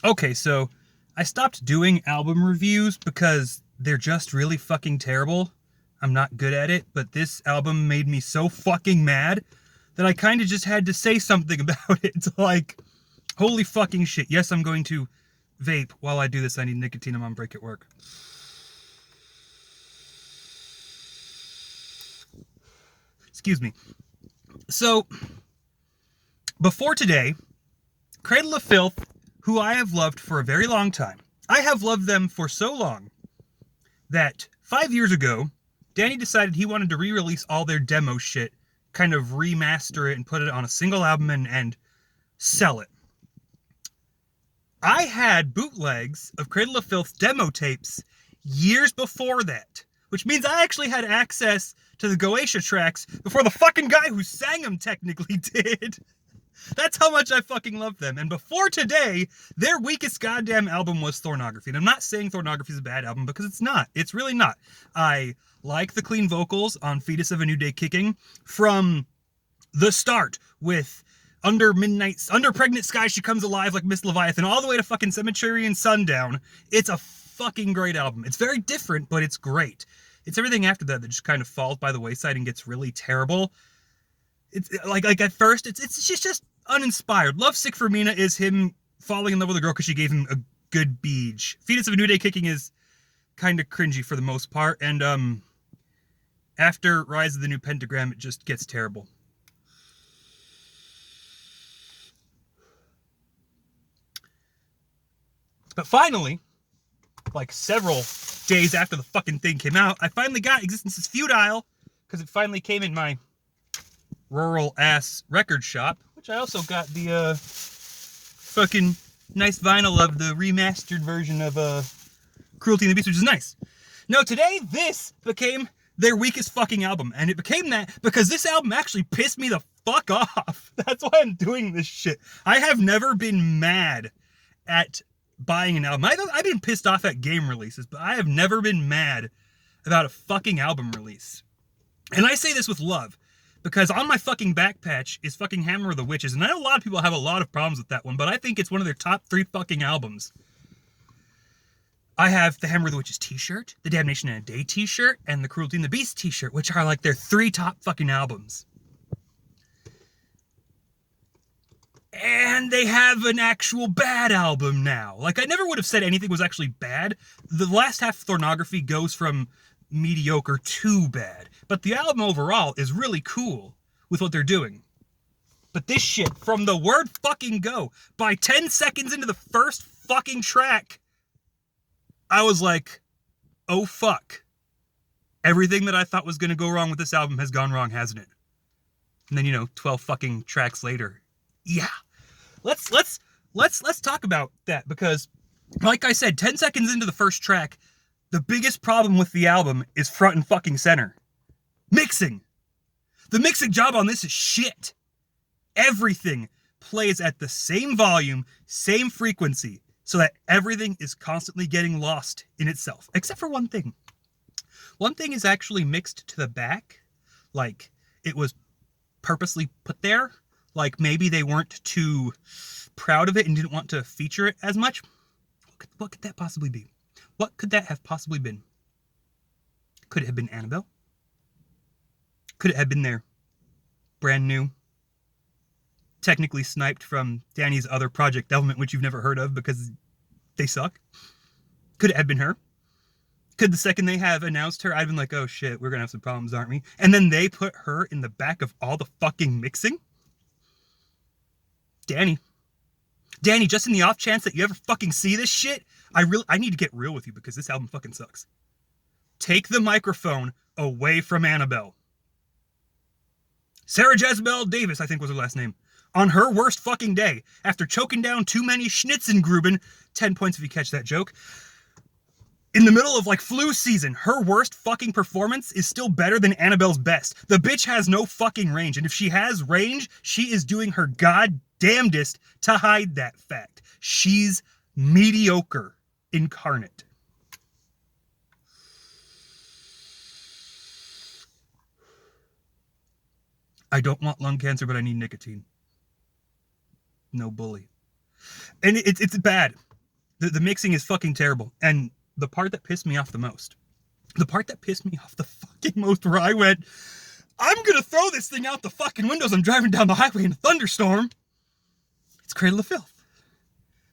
Okay, so I stopped doing album reviews because they're just really fucking terrible. I'm not good at it, but this album made me so fucking mad that I kind of just had to say something about it. Like, holy fucking shit. Yes, I'm going to vape while I do this. I need nicotine. I'm on break at work. Excuse me. So, before today, Cradle of Filth, who I have loved for a very long time. I have loved them for so long that 5 years ago, Danny decided he wanted to re-release all their demo shit, kind of remaster it and put it on a single album and sell it. I had bootlegs of Cradle of Filth's demo tapes years before that, which means I actually had access to the Goetia tracks before the fucking guy who sang them technically did. That's how much I fucking love them. And before today, their weakest goddamn album was Thornography. And I'm not saying Thornography is a bad album, because it's not. It's really not. I like the clean vocals on Fetus of a New Day Kicking from the start with Under Pregnant Sky She Comes Alive Like Miss Leviathan, all the way to fucking Cemetery and Sundown. It's a fucking great album. It's very different, but it's great. It's everything after that that just kind of falls by the wayside and gets really terrible. It's like at first it's just uninspired. Lovesick for Mina is him falling in love with a girl because she gave him a good beach. Fetus of a New Day Kicking is kind of cringy for the most part, and after Rise of the New Pentagram, it just gets terrible. But finally, like several days after the fucking thing came out, I finally got Existence is Futile, because it finally came in my rural ass record shop, which I also got the fucking nice vinyl of the remastered version of Cruelty and the Beast, which is nice. Now today, this became their weakest fucking album, and it became that because this album actually pissed me the fuck off. That's why I'm doing this shit. I have never been mad at buying an album. I've been pissed off at game releases, but I have never been mad about a fucking album release. And I say this with love, because on my fucking back patch is fucking Hammer of the Witches, and I know a lot of people have a lot of problems with that one, but I think it's one of their top 3 fucking albums. I have the Hammer of the Witches t-shirt, the Damnation in a Day t-shirt, and the Cruelty and the Beast t-shirt, which are like their 3 top fucking albums. And they have an actual bad album now. Like, I never would have said anything was actually bad. The last half of Thornography goes from mediocre to bad. But the album overall is really cool with what they're doing. But this shit, from the word fucking go, by 10 seconds into the first fucking track, I was like, oh fuck. Everything that I thought was going to go wrong with this album has gone wrong, hasn't it? And then, 12 fucking tracks later. Yeah. Let's talk about that, because like I said, 10 seconds into the first track, the biggest problem with the album is front and fucking center. Mixing. The mixing job on this is shit. Everything plays at the same volume, same frequency, so that everything is constantly getting lost in itself. Except for one thing. One thing is actually mixed to the back. Like, it was purposely put there. Like, maybe they weren't too proud of it and didn't want to feature it as much. What could that possibly be? What could that have possibly been? Could it have been Annabelle? Could it have been their brand new, technically sniped from Danny's other project Element, which you've never heard of because they suck? Could it have been her? Could the second they have announced her, I've been like, oh shit, we're gonna have some problems, aren't we? And then they put her in the back of all the fucking mixing? Danny, just in the off chance that you ever fucking see this shit, I need to get real with you, because this album fucking sucks. Take the microphone away from Annabelle. Sarah Jezebel Davis, I think was her last name. On her worst fucking day, after choking down too many Schnitzengruben, 10 points if you catch that joke, in the middle of like flu season, her worst fucking performance is still better than Annabelle's best. The bitch has no fucking range, and if she has range, she is doing her goddamnedest to hide that fact. She's mediocre incarnate. I don't want lung cancer, but I need nicotine. No bully. And it's bad. The mixing is fucking terrible. And the part that pissed me off the most, the part that pissed me off the fucking most, where I went, I'm gonna throw this thing out the fucking windows. I'm driving down the highway in a thunderstorm. It's Cradle of Filth.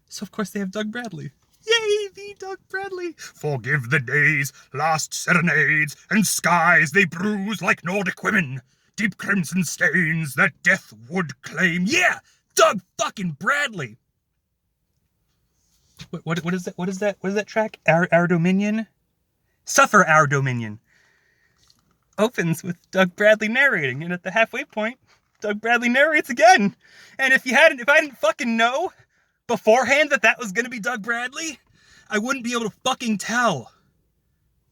So of course they have Doug Bradley. Yay, the Doug Bradley. Forgive the days, last serenades, and skies they bruise like Nordic women. Deep crimson stains that death would claim. Yeah, Doug fucking Bradley. What is that? What is that? What is that track? Our Dominion? Suffer Our Dominion. Opens with Doug Bradley narrating, and at the halfway point, Doug Bradley narrates again. And if I didn't fucking know beforehand that was gonna be Doug Bradley, I wouldn't be able to fucking tell.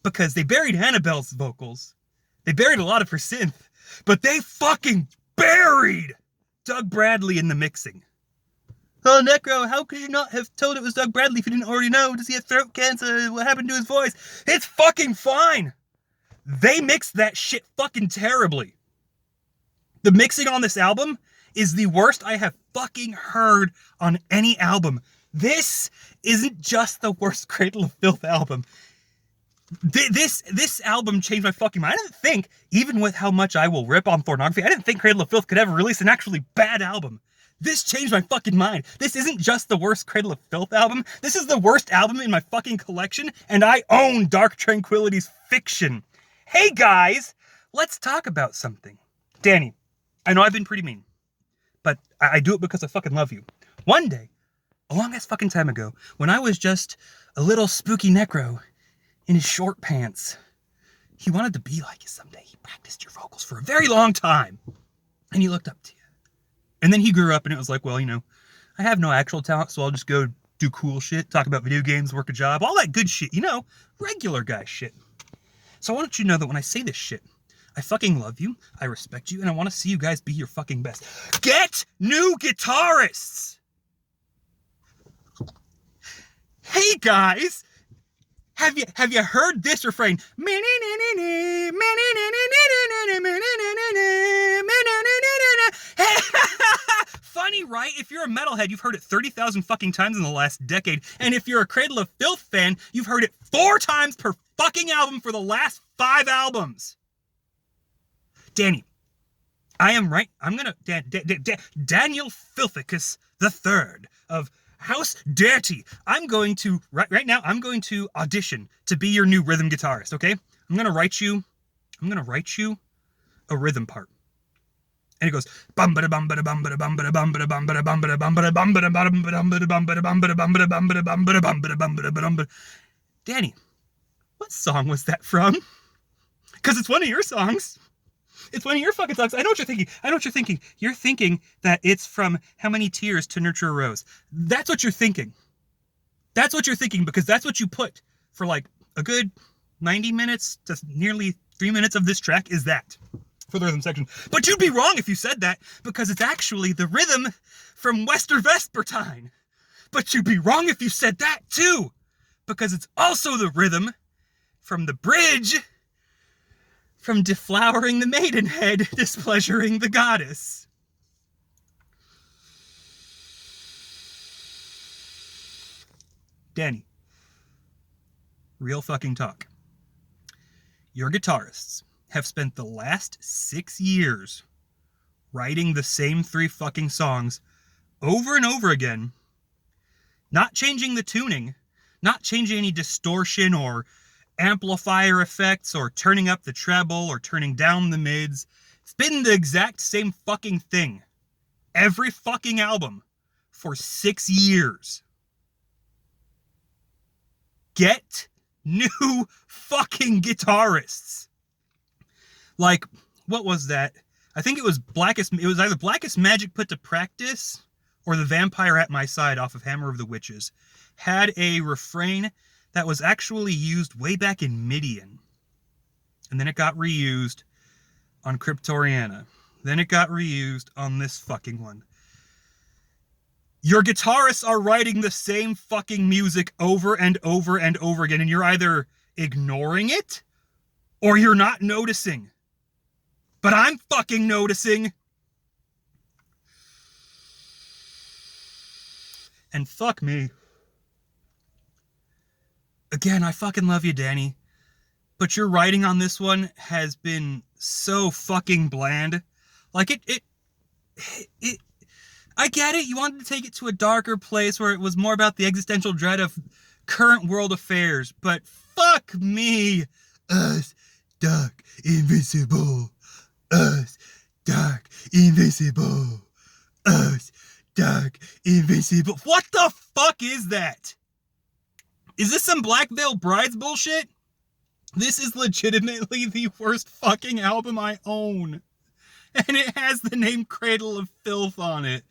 Because they buried Annabelle's vocals. They buried a lot of her synth. But they fucking buried Doug Bradley in the mixing. Oh, Necro, how could you not have told it was Doug Bradley if you didn't already know? Does he have throat cancer? What happened to his voice? It's fucking fine. They mixed that shit fucking terribly. The mixing on this album is the worst I have fucking heard on any album. This isn't just the worst Cradle of Filth album. This album changed my fucking mind. I didn't think, even with how much I will rip on Thornography, I didn't think Cradle of Filth could ever release an actually bad album. This changed my fucking mind. This isn't just the worst Cradle of Filth album. This is the worst album in my fucking collection, and I own Dark Tranquillity's Fiction. Hey guys, let's talk about something. Danny, I know I've been pretty mean, but I do it because I fucking love you. One day, a long ass fucking time ago, when I was just a little spooky necro in his short pants, he wanted to be like you someday. He practiced your vocals for a very long time, and he looked up to you. And then he grew up, and it was like, well, you know, I have no actual talent, so I'll just go do cool shit, talk about video games, work a job, all that good shit, you know, regular guy shit. So I want you to know that when I say this shit, I fucking love you, I respect you, and I want to see you guys be your fucking best. Get new guitarists! Hey guys! Have you heard this refrain? Funny, right? If you're a metalhead, you've heard it 30,000 fucking times in the last decade. And if you're a Cradle of Filth fan, you've heard it 4 times per fucking album for the last 5 albums. Danny, I'm gonna... Daniel Filthicus III of House Dirty. I'm going to, right now, I'm going to audition to be your new rhythm guitarist, okay? I'm gonna write you a rhythm part. And it goes bum bada bum bada bum bada bum bada bum bada bum bada bum bada bum bada bum bada bum bada bum bada bum bada bum bada bum bada bum bada bum bada bum bada bum bada. Danny, what song was that from? Because it's one of your songs. It's one of your fucking songs. I know what you're thinking. You're thinking that it's from How Many Tears to Nurture a Rose. That's what you're thinking. That's what you're thinking, because that's what you put for like a good 90 minutes to nearly 3 minutes of this track is that. For the rhythm section. But you'd be wrong if you said that, because it's actually the rhythm from Wester Vespertine. But you'd be wrong if you said that too, because it's also the rhythm from the bridge from Deflowering the Maidenhead, Displeasuring the Goddess. Danny, real fucking talk. Your guitarists have spent the last 6 years writing the same 3 fucking songs over and over again, not changing the tuning, not changing any distortion or amplifier effects or turning up the treble or turning down the mids. It's been the exact same fucking thing every fucking album for 6 years. Get new fucking guitarists. Like, what was that? I think it was either Blackest Magic Put to Practice or The Vampire at My Side off of Hammer of the Witches. Had a refrain that was actually used way back in Midian. And then it got reused on Cryptoriana. Then it got reused on this fucking one. Your guitarists are writing the same fucking music over and over and over again, and you're either ignoring it or you're not noticing. But I'm fucking noticing. And fuck me. again, I fucking love you, Danny. But your writing on this one has been so fucking bland. Like, it I get it. You wanted to take it to a darker place where it was more about the existential dread of current world affairs. But fuck me. Us, dark, invincible. Us, dark, invincible. Us, dark, invincible. What the fuck is that? Is this some Black Veil Brides bullshit? This is legitimately the worst fucking album I own. And it has the name Cradle of Filth on it.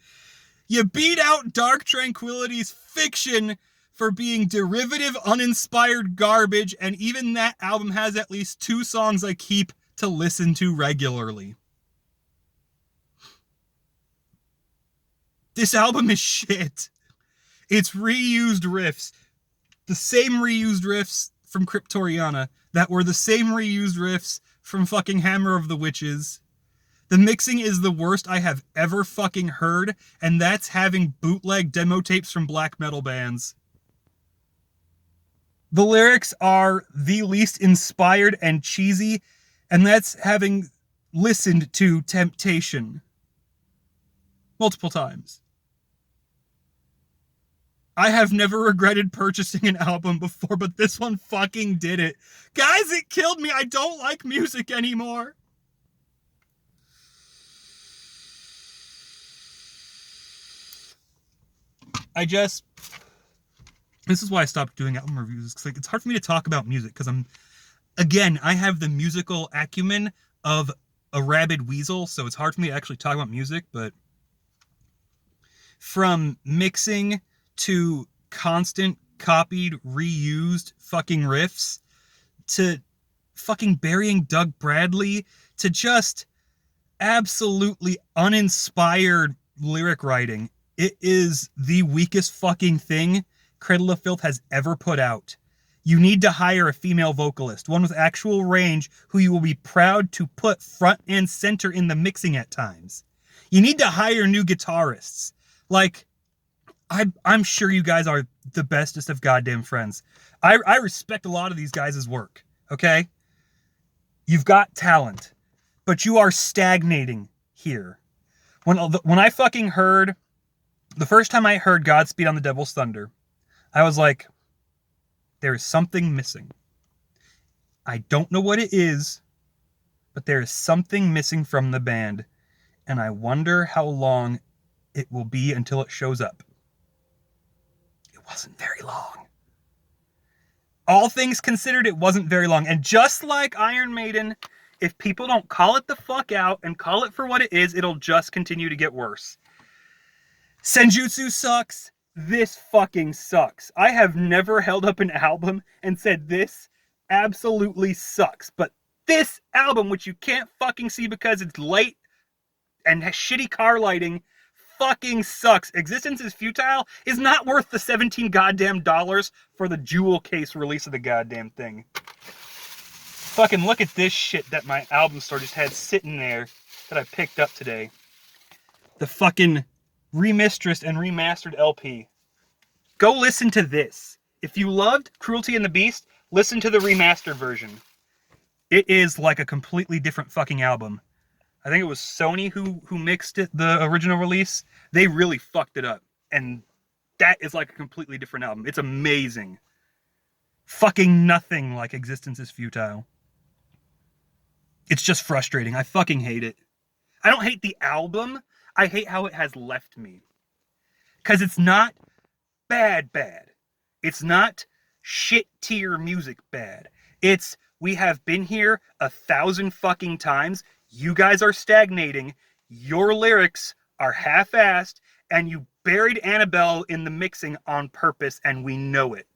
You beat out Dark Tranquillity's Fiction for being derivative, uninspired garbage, and even that album has at least 2 songs I keep to listen to regularly. This album is shit. It's reused riffs. The same reused riffs from Cryptoriana that were the same reused riffs from fucking Hammer of the Witches. The mixing is the worst I have ever fucking heard, and that's having bootleg demo tapes from black metal bands. The lyrics are the least inspired and cheesy, and that's having listened to Temptation multiple times. I have never regretted purchasing an album before, but this one fucking did it. Guys, it killed me. I don't like music anymore. This is why I stopped doing album reviews. Cause it's hard for me to talk about music because I have the musical acumen of a rabid weasel, so it's hard for me to actually talk about music, but from mixing to constant copied, reused fucking riffs to fucking burying Doug Bradley to just absolutely uninspired lyric writing. It is the weakest fucking thing Cradle of Filth has ever put out. You need to hire a female vocalist, one with actual range who you will be proud to put front and center in the mixing at times. You need to hire new guitarists. Like, I'm sure you guys are the bestest of goddamn friends. I respect a lot of these guys' work, okay? You've got talent, but you are stagnating here. When I fucking heard, the first time I heard Godspeed on the Devil's Thunder, I was like, there is something missing. I don't know what it is, but there is something missing from the band, and I wonder how long it will be until it shows up. It wasn't very long. All things considered, it wasn't very long. And just like Iron Maiden, if people don't call it the fuck out and call it for what it is, it'll just continue to get worse. Senjutsu sucks. This fucking sucks. I have never held up an album and said this absolutely sucks. But this album, which you can't fucking see because it's late and has shitty car lighting, fucking sucks. Existence is Futile is not worth the 17 goddamn dollars for the jewel case release of the goddamn thing. Fucking look at this shit that my album store just had sitting there that I picked up today. The fucking remistressed and remastered LP. Go listen to this. If you loved Cruelty and the Beast, listen to the remastered version. It is like a completely different fucking album. I think it was Sony who mixed it, the original release. They really fucked it up. And that is like a completely different album. It's amazing. Fucking nothing like Existence is Futile. It's just frustrating. I fucking hate it. I don't hate the album. I hate how it has left me. Because it's not bad. It's not shit tier music bad. It's, we have been here 1,000 fucking times. You guys are stagnating. Your lyrics are half-assed. And you buried Annabelle in the mixing on purpose. And we know it.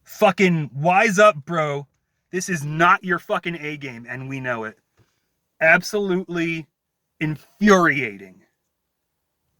Fucking wise up, bro. This is not your fucking A game. And we know it. Absolutely infuriating.